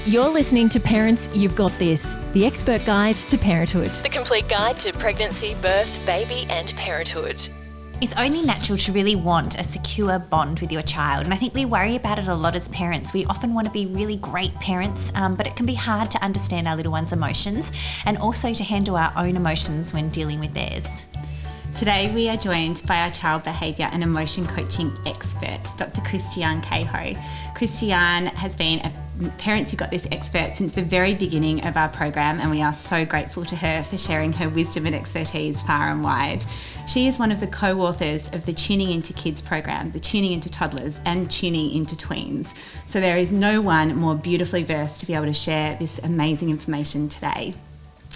You're listening to Parents, You've Got This, the expert guide to parenthood. The complete guide to pregnancy, birth, baby and parenthood. It's only natural to really want a secure bond with your child, and I think we worry about it a lot as parents. We often want to be really great parents, but it can be hard to understand our little one's emotions and also to handle our own emotions when dealing with theirs. Today we are joined by our child behaviour and emotion coaching expert, Dr Christiane Kehoe. Christiane has been a Parents You've Got This expert since the very beginning of our program, and we are so grateful to her for sharing her wisdom and expertise far and wide. She is one of the co-authors of the Tuning Into Kids program, the Tuning Into Toddlers and Tuning Into Tweens. So there is no one more beautifully versed to be able to share this amazing information today.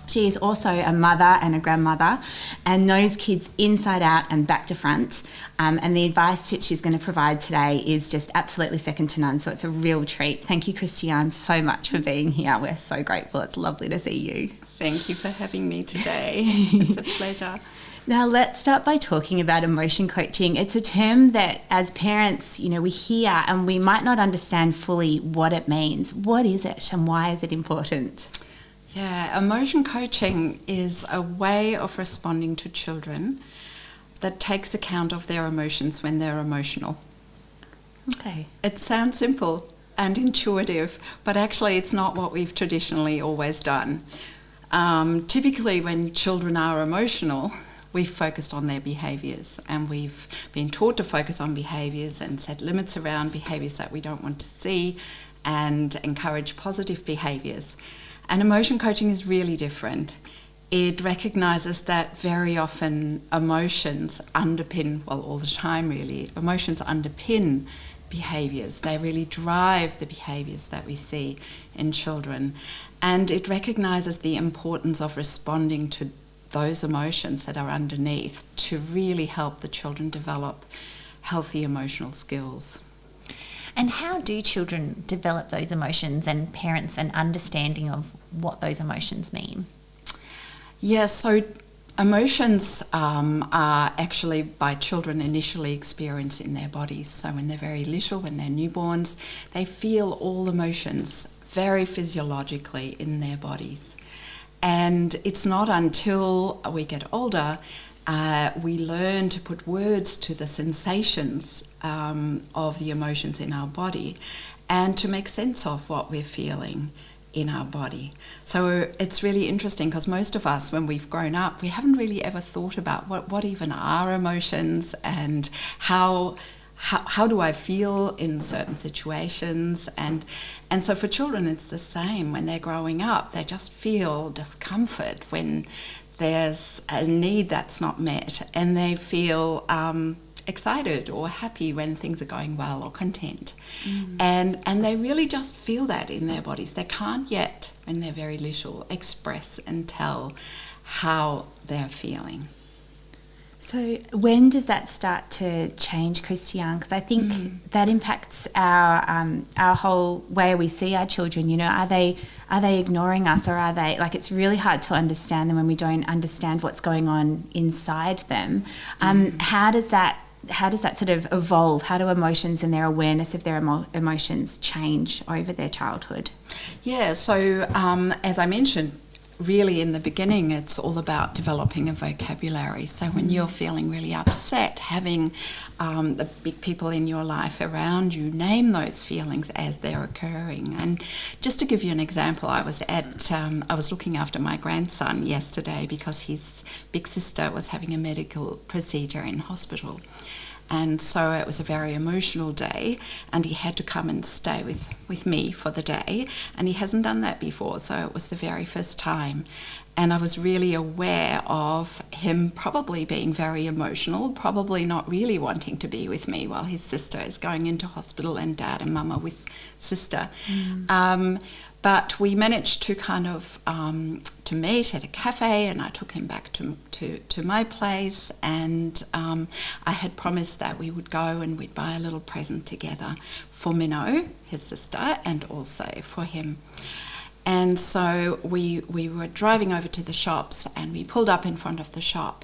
She is also a mother and a grandmother and knows kids inside out and back to front. And the advice that she's going to provide today is just absolutely second to none. So it's a real treat. Thank you, Christiane, so much for being here. We're so grateful. It's lovely to see you. Thank you for having me today. It's a pleasure. Now, let's start by talking about emotion coaching. It's a term that as parents, we hear and we might not understand fully what it means. What is it and why is it important? Yeah, emotion coaching is a way of responding to children that takes account of their emotions when they're emotional. Okay. It sounds simple and intuitive, but actually it's not what we've traditionally always done. Typically when children are emotional, we've focused on their behaviours, and we've been taught to focus on behaviours and set limits around behaviours that we don't want to see and encourage positive behaviours. And emotion coaching is really different. It recognises that very often emotions underpin, well, all the time really, emotions underpin behaviours. They really drive the behaviours that we see in children. And it recognises the importance of responding to those emotions that are underneath to really help the children develop healthy emotional skills. And how do children develop those emotions and parents an understanding of what those emotions mean? Yeah, so emotions are actually by children initially experienced in their bodies. So when they're very little, when they're newborns, they feel all emotions very physiologically in their bodies. And it's not until we get older we learn to put words to the sensations of the emotions in our body and to make sense of what we're feeling in our body. So it's really interesting because most of us, when we've grown up, we haven't really ever thought about what even are emotions and how do I feel in certain situations. And so for children it's the same. When they're growing up, they just feel discomfort when there's a need that's not met, and they feel excited or happy when things are going well, or content. And they really just feel that in their bodies. They can't yet, when they're very little, express and tell how they're feeling. So when does that start to change, Christiane? Because I think that impacts our whole way we see our children. Are they ignoring us, or are they, like, it's really hard to understand them when we don't understand what's going on inside them. How does that sort of evolve? How do emotions and their awareness of their emotions change over their childhood? Yeah, so as I mentioned, really in the beginning it's all about developing a vocabulary. So when you're feeling really upset, having the big people in your life around you name those feelings as they're occurring. And just to give you an example, I was looking after my grandson yesterday because his big sister was having a medical procedure in hospital. And so it was a very emotional day, and he had to come and stay with me for the day, and he hasn't done that before, so it was the very first time. And I was really aware of him probably being very emotional, probably not really wanting to be with me while his sister is going into hospital and dad and mama with sister. But we managed to kind of to meet at a cafe, and I took him back to my place, and I had promised that we would go and we'd buy a little present together for Minnow, his sister, and also for him. And so we were driving over to the shops, and we pulled up in front of the shop,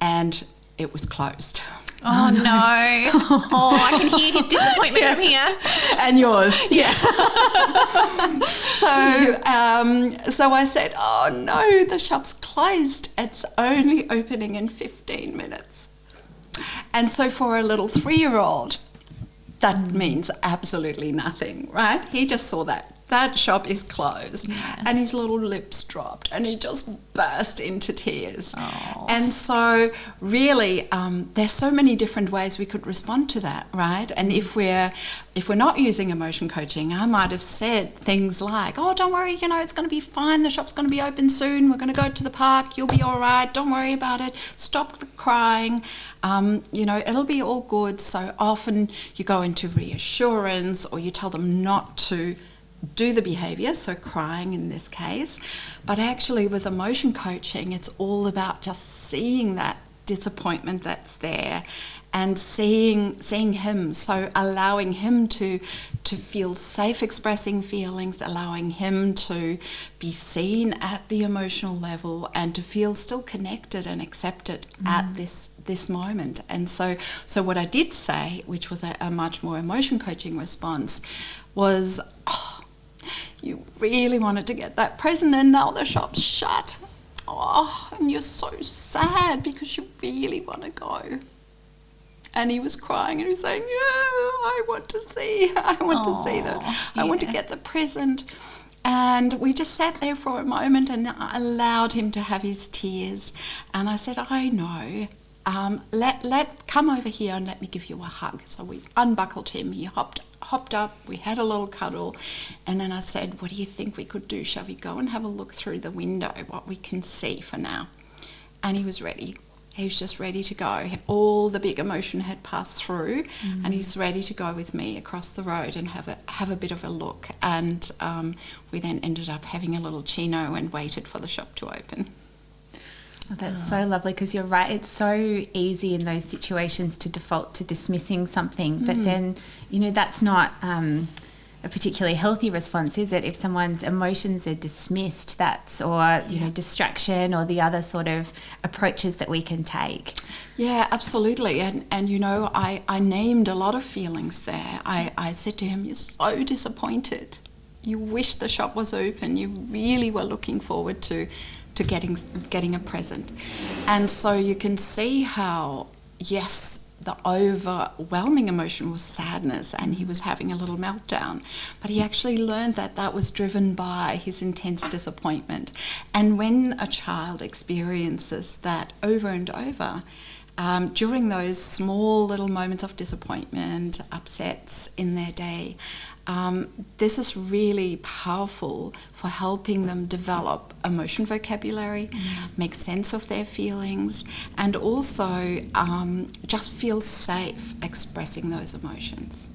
and it was closed. Oh, no. Oh, I can hear his disappointment from here. And yours. Yeah. So So I said, oh no, the shop's closed. It's only opening in 15 minutes. And so for a little 3-year-old, that means absolutely nothing, right? He just saw that shop is closed, and his little lips dropped and he just burst into tears. Oh. And so really there's so many different ways we could respond to that, right? And if we're not using emotion coaching, I might have said things like, oh, don't worry, it's going to be fine, the shop's going to be open soon, we're going to go to the park, you'll be all right, don't worry about it, stop the crying, it'll be all good. So often you go into reassurance, or you tell them not to do the behaviour, so crying in this case. But actually with emotion coaching, it's all about just seeing that disappointment that's there and seeing him, so allowing him to feel safe expressing feelings, allowing him to be seen at the emotional level and to feel still connected and accepted at this moment. And so what I did say, which was a much more emotion coaching response, was, you really wanted to get that present and now the shop's shut. Oh, and you're so sad because you really want to go. And he was crying and he was saying, yeah, I want to see I want to get the present. And we just sat there for a moment and I allowed him to have his tears. And I said, I know. Come over here and let me give you a hug. So we unbuckled him. He hopped up. We had a little cuddle. And then I said, what do you think we could do? Shall we go and have a look through the window, what we can see for now? And he was ready. He was just ready to go. All the big emotion had passed through, and he was ready to go with me across the road and have a bit of a look. And we then ended up having a little chino and waited for the shop to open. Oh, that's so lovely, because you're right. It's so easy in those situations to default to dismissing something, but then, that's not a particularly healthy response, is it? If someone's emotions are dismissed, or distraction, or the other sort of approaches that we can take. Yeah, absolutely. And I named a lot of feelings there. I said to him, you're so disappointed. You wish the shop was open. You really were looking forward to getting a present. And so you can see how, yes, the overwhelming emotion was sadness and he was having a little meltdown, but he actually learned that was driven by his intense disappointment. And when a child experiences that over and over, during those small little moments of disappointment, upsets in their day, this is really powerful for helping them develop emotion vocabulary, make sense of their feelings, and also just feel safe expressing those emotions.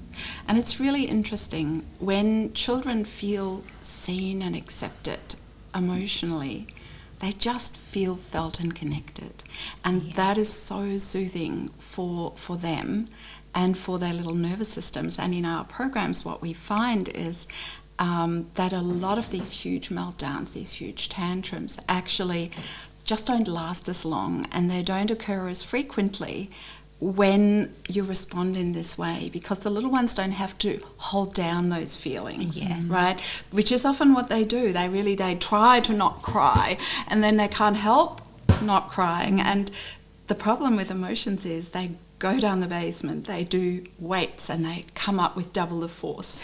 And it's really interesting when children feel seen and accepted emotionally, they just feel felt and connected. And that is so soothing for them and for their little nervous systems. And in our programs, what we find is that a lot of these huge meltdowns, these huge tantrums, actually just don't last as long, and they don't occur as frequently when you respond in this way, because the little ones don't have to hold down those feelings, right? Which is often what they do. They try to not cry, and then they can't help not crying. And the problem with emotions is they go down the basement, they do weights, and they come up with double the force.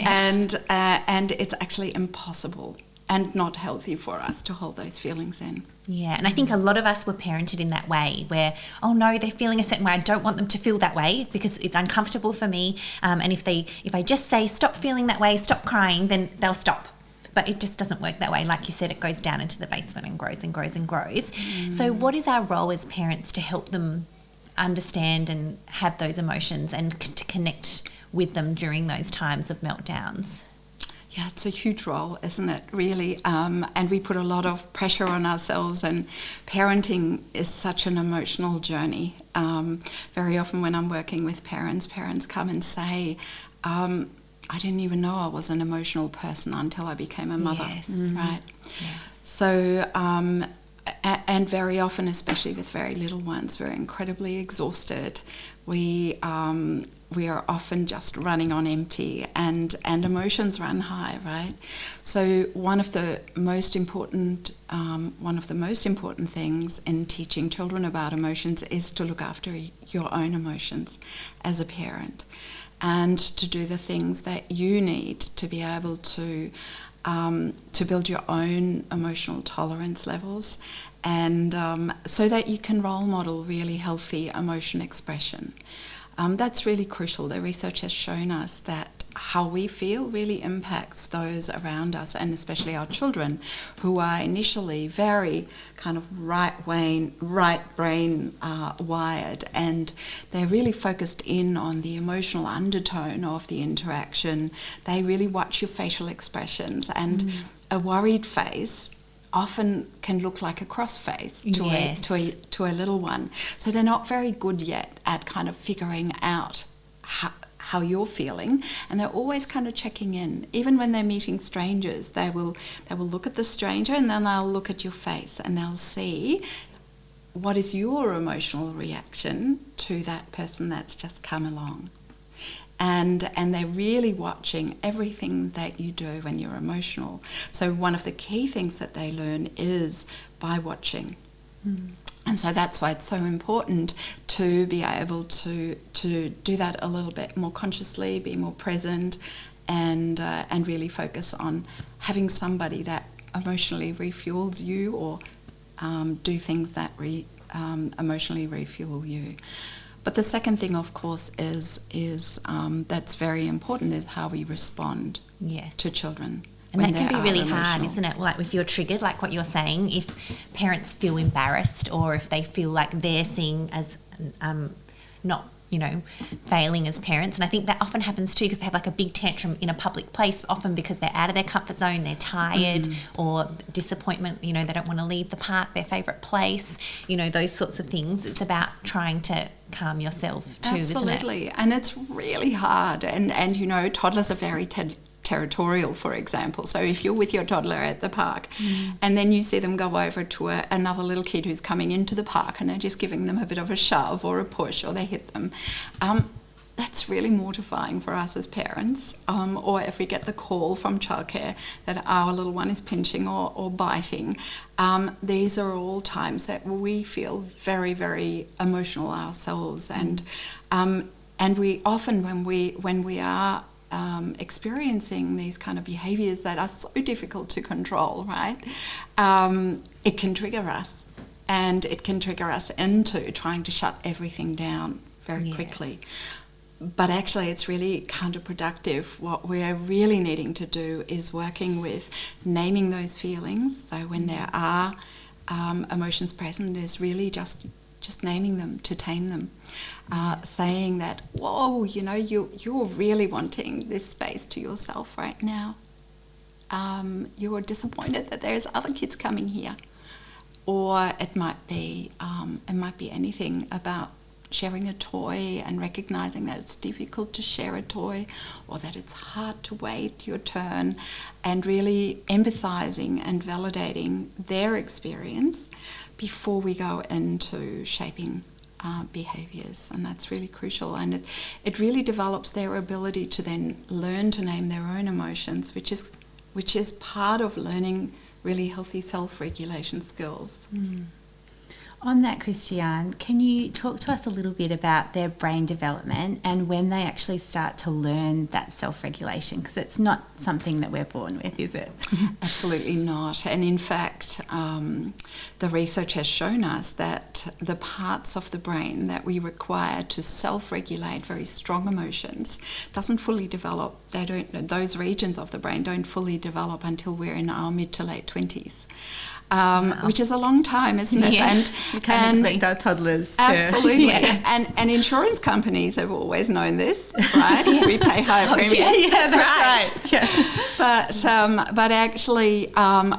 And it's actually impossible and not healthy for us to hold those feelings in. Yeah, and I think a lot of us were parented in that way where, oh no, they're feeling a certain way, I don't want them to feel that way because it's uncomfortable for me, and if I just say stop feeling that way, stop crying, then they'll stop. But it just doesn't work that way. Like you said, it goes down into the basement and grows and grows and grows. So what is our role as parents to help them understand and have those emotions and to connect with them during those times of meltdowns? Yeah, it's a huge role, isn't it, really? And we put a lot of pressure on ourselves, and parenting is such an emotional journey. Very often when I'm working with parents come and say, I didn't even know I was an emotional person until I became a mother, right? Yes. So, And very often, especially with very little ones, we're incredibly exhausted. We are often just running on empty, and emotions run high, right? So one of the most important things in teaching children about emotions is to look after your own emotions as a parent, and to do the things that you need to be able to build your own emotional tolerance levels, and so that you can role model really healthy emotion expression. That's really crucial. The research has shown us that how we feel really impacts those around us, and especially our children, who are initially very kind of right brain wired, and they're really focused in on the emotional undertone of the interaction. They really watch your facial expressions, and a worried face often can look like a cross face to a little one. So they're not very good yet at kind of figuring out how you're feeling, and they're always kind of checking in. Even when they're meeting strangers, they will look at the stranger, and then they'll look at your face, and they'll see what is your emotional reaction to that person that's just come along. And they're really watching everything that you do when you're emotional. So one of the key things that they learn is by watching. And so that's why it's so important to be able to do that a little bit more consciously, be more present, and really focus on having somebody that emotionally refuels you, or do things that emotionally refuel you. But the second thing, of course, is that's very important, is how we respond to children. And that can be really hard, isn't it? Like if you're triggered, like what you're saying, if parents feel embarrassed, or if they feel like they're seen as not, failing as parents. And I think that often happens too, because they have like a big tantrum in a public place, often because they're out of their comfort zone, they're tired, or disappointment, they don't want to leave the park, their favourite place, those sorts of things. It's about trying to calm yourself too, Absolutely. Isn't it? And it's really hard. And toddlers are very territorial, for example. So if you're with your toddler at the park and then you see them go over to another little kid who's coming into the park, and they're just giving them a bit of a shove or a push, or they hit them, that's really mortifying for us as parents. Or if we get the call from childcare that our little one is pinching or biting, these are all times that we feel very, very emotional ourselves. And we often, when we are experiencing these kind of behaviours that are so difficult to control, right? It can trigger us, and it can trigger us into trying to shut everything down very quickly. But actually, it's really counterproductive. What we're really needing to do is working with naming those feelings. So when there are emotions present, is really just naming them, to tame them. Saying that, whoa, you're really wanting this space to yourself right now. You're disappointed that there's other kids coming here. Or it might be anything about sharing a toy and recognizing that it's difficult to share a toy, or that it's hard to wait your turn, and really empathizing and validating their experience before we go into shaping behaviours. And that's really crucial, and it really develops their ability to then learn to name their own emotions, which is part of learning really healthy self-regulation skills. On that, Christiane, can you talk to us a little bit about their brain development and when they actually start to learn that self-regulation? Because it's not something that we're born with, is it? Absolutely not. And in fact, the research has shown us that the parts of the brain that we require to self-regulate very strong emotions doesn't fully develop. Those regions of the brain don't fully develop until we're in our mid to late 20s. Which is a long time, isn't it? Yes, we can't expect our toddlers to. Absolutely. And insurance companies have always known this, right? We pay higher premiums. Yeah, that's right. Yeah. But actually,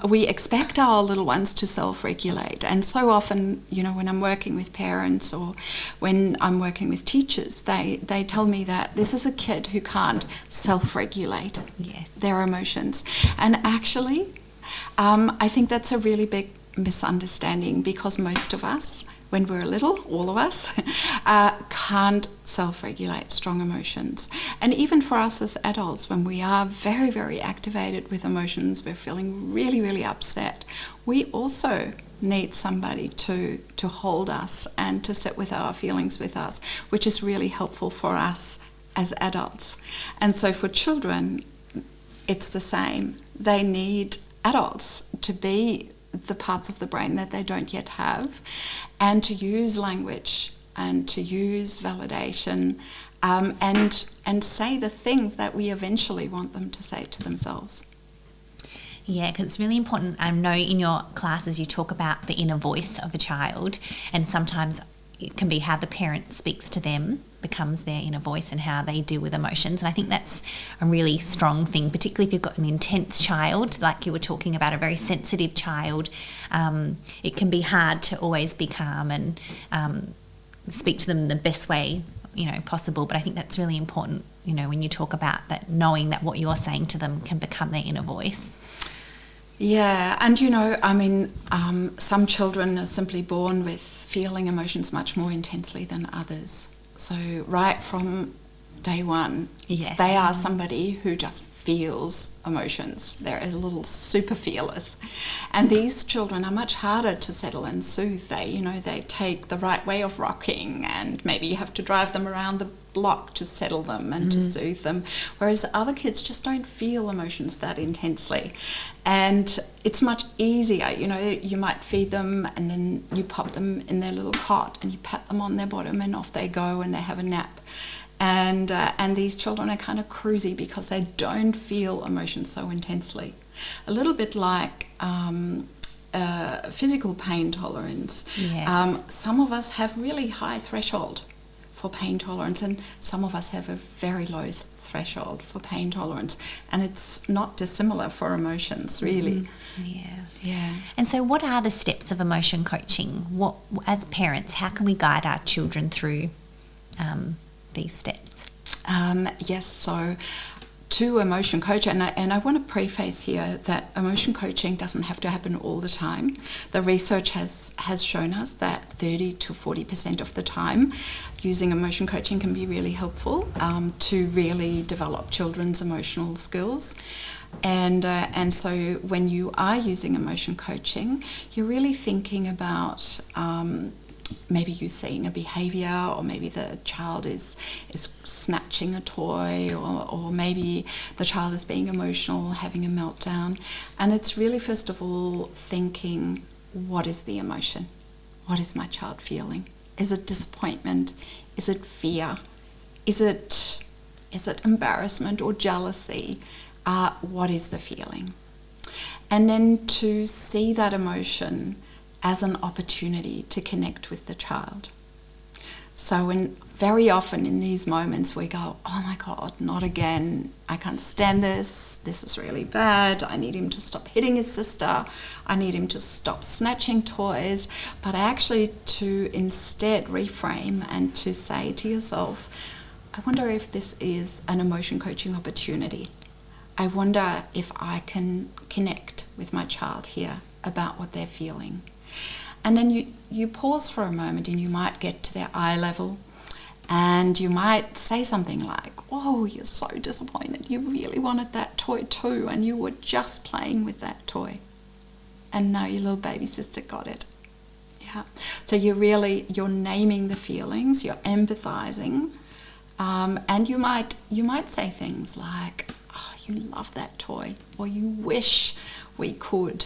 we expect our little ones to self-regulate. And so often, when I'm working with parents or when I'm working with teachers, they tell me that this is a kid who can't self-regulate their emotions. And actually, I think that's a really big misunderstanding, because most of us, when we're little, all of us, can't self-regulate strong emotions. And even for us as adults, when we are very, very activated with emotions, we're feeling really, really upset, we also need somebody to hold us and to sit with our feelings with us, which is really helpful for us as adults. And so for children, it's the same. They need adults to be the parts of the brain that they don't yet have, and to use language and to use validation, and say the things that we eventually want them to say to themselves. Yeah, because it's really important. I know in your classes you talk about the inner voice of a child, and sometimes it can be how the parent speaks to them becomes their inner voice and how they deal with emotions. And I think that's a really strong thing, particularly if you've got an intense child, like you were talking about, a very sensitive child. It can be hard to always be calm and speak to them the best way, possible. But I think that's really important, when you talk about that, knowing that what you're saying to them can become their inner voice. Yeah, and some children are simply born with feeling emotions much more intensely than others. So right from day one, yes, they are somebody who just feels emotions. They're a little super feelers. And these children are much harder to settle and soothe. They take the right way of rocking, and maybe you have to drive them around the block to settle them and to soothe them, whereas other kids just don't feel emotions that intensely. And it's much easier, you might feed them and then you pop them in their little cot and you pat them on their bottom and off they go and they have a nap. And these children are kind of cruisy because they don't feel emotions so intensely. A little bit like physical pain tolerance. Yes. Some of us have really high threshold for pain tolerance, and some of us have a very low threshold for pain tolerance, and it's not dissimilar for emotions, really. Yeah. And so what are the steps of emotion coaching? What, as parents, how can we guide our children through these steps? Yes, so to emotion coach, and I want to preface here that emotion coaching doesn't have to happen all the time. The research has shown us that 30 to 40% of the time using emotion coaching can be really helpful to really develop children's emotional skills. And so when you are using emotion coaching, you're really thinking about maybe you're seeing a behaviour, or maybe the child is snatching a toy, or maybe the child is being emotional, having a meltdown. And it's really, first of all, thinking, what is the emotion? What is my child feeling? Is it disappointment? Is it fear? Is it embarrassment or jealousy? What is the feeling? And then to see that emotion as an opportunity to connect with the child. So very often in these moments we go, oh my God, not again. I can't stand this. This is really bad. I need him to stop hitting his sister. I need him to stop snatching toys. But actually to instead reframe and to say to yourself, I wonder if this is an emotion coaching opportunity. I wonder if I can connect with my child here about what they're feeling. And then you pause for a moment, and you might get to their eye level, and you might say something like, oh, you're so disappointed. You really wanted that toy too, and you were just playing with that toy. And now your little baby sister got it. Yeah. So you're naming the feelings, you're empathizing, and you might say things like, oh, you love that toy, or you wish we could.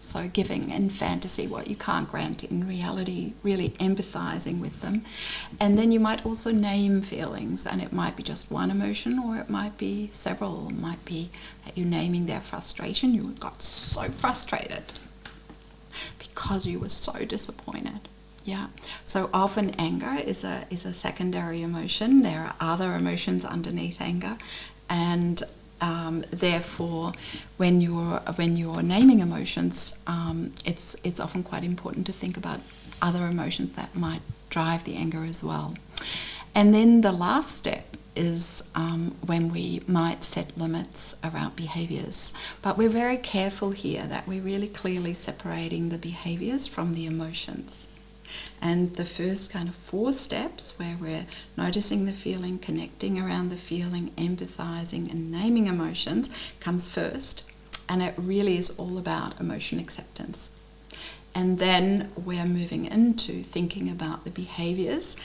So giving in fantasy what you can't grant in reality, really empathizing with them. And then you might also name feelings, and it might be just one emotion, or it might be several. It might be that you're naming their frustration. You got so frustrated because you were so disappointed. Yeah. So often anger is a secondary emotion. There are other emotions underneath anger, and therefore, when you're naming emotions, it's often quite important to think about other emotions that might drive the anger as well. And then the last step is when we might set limits around behaviours. But we're very careful here that we're really clearly separating the behaviours from the emotions. And the first kind of 4 steps, where we're noticing the feeling, connecting around the feeling, empathising and naming emotions, comes first. And it really is all about emotion acceptance. And then we're moving into thinking about the behaviours,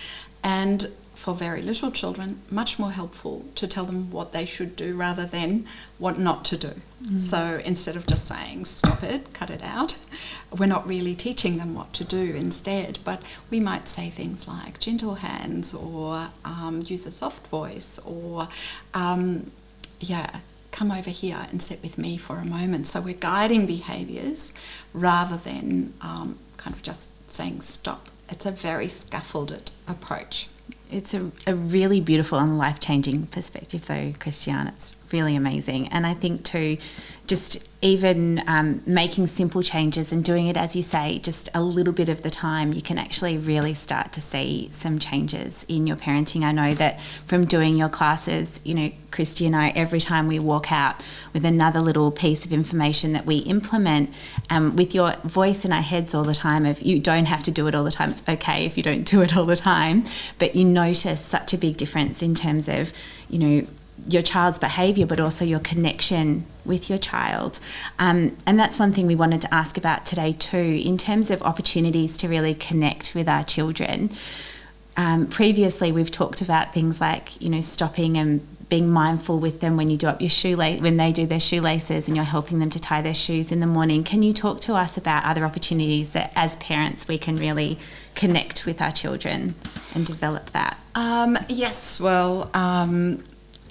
and for very little children, much more helpful to tell them what they should do rather than what not to do. So instead of just saying, stop it, cut it out, we're not really teaching them what to do instead. But we might say things like gentle hands, or use a soft voice, or come over here and sit with me for a moment. So we're guiding behaviours rather than kind of just saying stop. It's a very scaffolded approach. It's a really beautiful and life-changing perspective, though, Christiane. It's really amazing. And I think, too, just even making simple changes and doing it, as you say, just a little bit of the time, you can actually really start to see some changes in your parenting. I know that from doing your classes, you know, Christy and I, every time we walk out with another little piece of information that we implement, with your voice in our heads all the time of, you don't have to do it all the time. It's okay if you don't do it all the time, but you notice such a big difference in terms of, you know, your child's behaviour, but also your connection with your child. And that's one thing we wanted to ask about today too, in terms of opportunities to really connect with our children. Previously, we've talked about things like, you know, stopping and being mindful with them when you do up your shoelace, when they do their shoelaces and you're helping them to tie their shoes in the morning. Can you talk to us about other opportunities that as parents we can really connect with our children and develop that? Yes, well,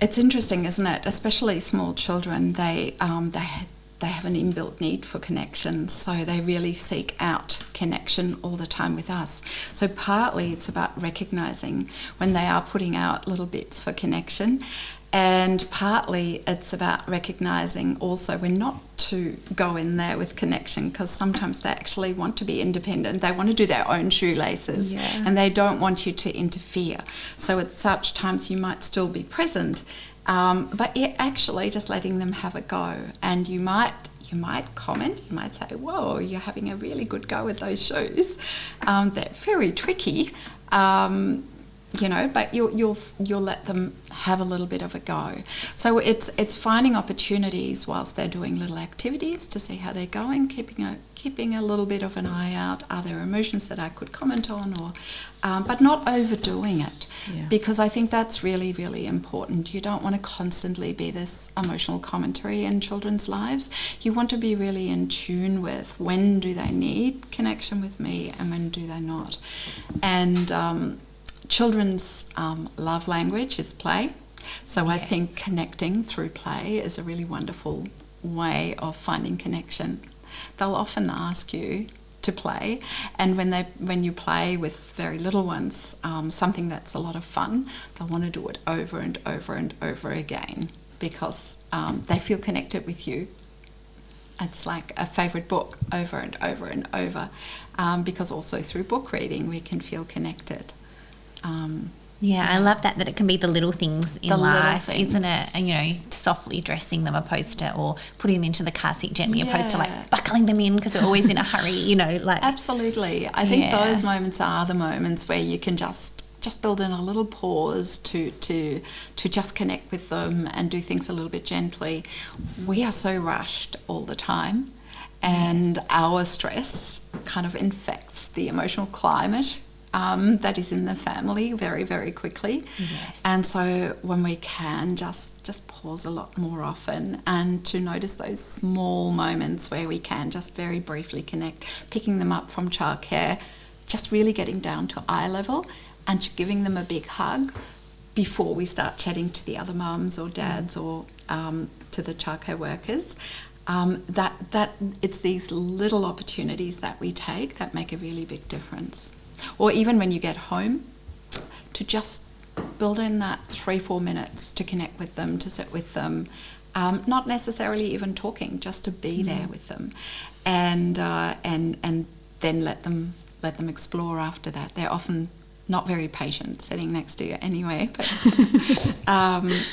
it's interesting, isn't it? Especially small children, they have an inbuilt need for connection, so they really seek out connection all the time with us. So partly it's about recognising when they are putting out little bits for connection, and partly it's about recognising also when not to go in there with connection, because sometimes they actually want to be independent. They want to do their own shoelaces, and they don't want you to interfere. So at such times you might still be present, but you're actually just letting them have a go. And you might comment, you might say, whoa, you're having a really good go with those shoes. They're very tricky. You know, but you'll let them have a little bit of a go. So it's finding opportunities whilst they're doing little activities to see how they're going, keeping a little bit of an eye out. Are there emotions that I could comment on, or but not overdoing it, because I think that's really, really important. You don't want to constantly be this emotional commentary in children's lives. You want to be really in tune with when do they need connection with me and when do they not. And children's love language is play. So I think connecting through play is a really wonderful way of finding connection. They'll often ask you to play, and when you play with very little ones, something that's a lot of fun, they'll want to do it over and over and over again, because they feel connected with you. It's like a favourite book over and over and over, because also through book reading we can feel connected. I love that it can be the little things in life, isn't it? And, you know, softly dressing them opposed to, or putting them into the car seat gently opposed to like buckling them in because they're always in a hurry, you know, like. Absolutely. I think those moments are the moments where you can just build in a little pause to just connect with them and do things a little bit gently. We are so rushed all the time, and our stress kind of infects the emotional climate that is in the family very, very quickly. And so when we can just pause a lot more often, and to notice those small moments where we can just very briefly connect, picking them up from childcare, just really getting down to eye level and giving them a big hug before we start chatting to the other mums or dads or to the childcare workers. That it's these little opportunities that we take that make a really big difference. Or even when you get home, to just build in that 3-4 minutes to connect with them, to sit with them, not necessarily even talking, just to be there with them, and then let them explore after that. They're often not very patient sitting next to you anyway, but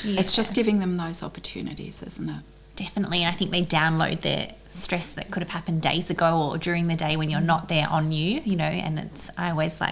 it's just giving them those opportunities, isn't it? Definitely. And I think they download their stress that could have happened days ago or during the day when you're not there on you, and I always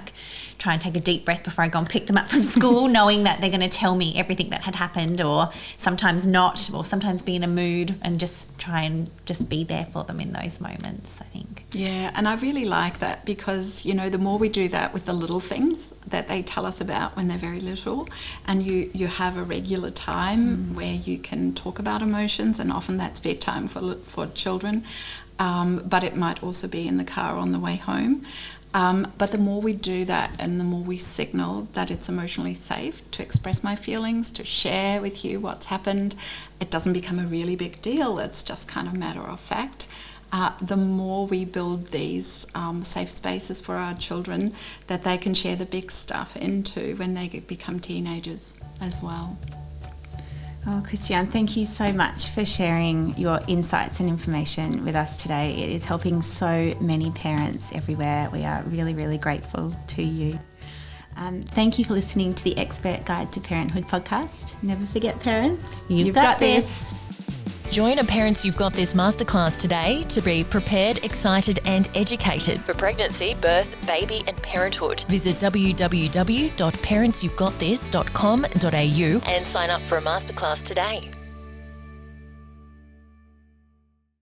try and take a deep breath before I go and pick them up from school, knowing that they're going to tell me everything that had happened, or sometimes not, or sometimes be in a mood, and just try and just be there for them in those moments, I think. Yeah, and I really like that because, the more we do that with the little things that they tell us about when they're very little, and you have a regular time where you can talk about emotions, and often that's bedtime for children, but it might also be in the car on the way home. But the more we do that and the more we signal that it's emotionally safe to express my feelings, to share with you what's happened, it doesn't become a really big deal. It's just kind of matter of fact. The more we build these safe spaces for our children that they can share the big stuff into when they become teenagers as well. Oh, Christiane, thank you so much for sharing your insights and information with us today. It is helping so many parents everywhere. We are really, really grateful to you. Thank you for listening to the Expert Guide to Parenthood podcast. Never forget, parents, you've got this. Join a Parents You've Got This masterclass today to be prepared, excited and educated for pregnancy, birth, baby and parenthood. Visit www.parentsyouvegotthis.com.au and sign up for a masterclass today.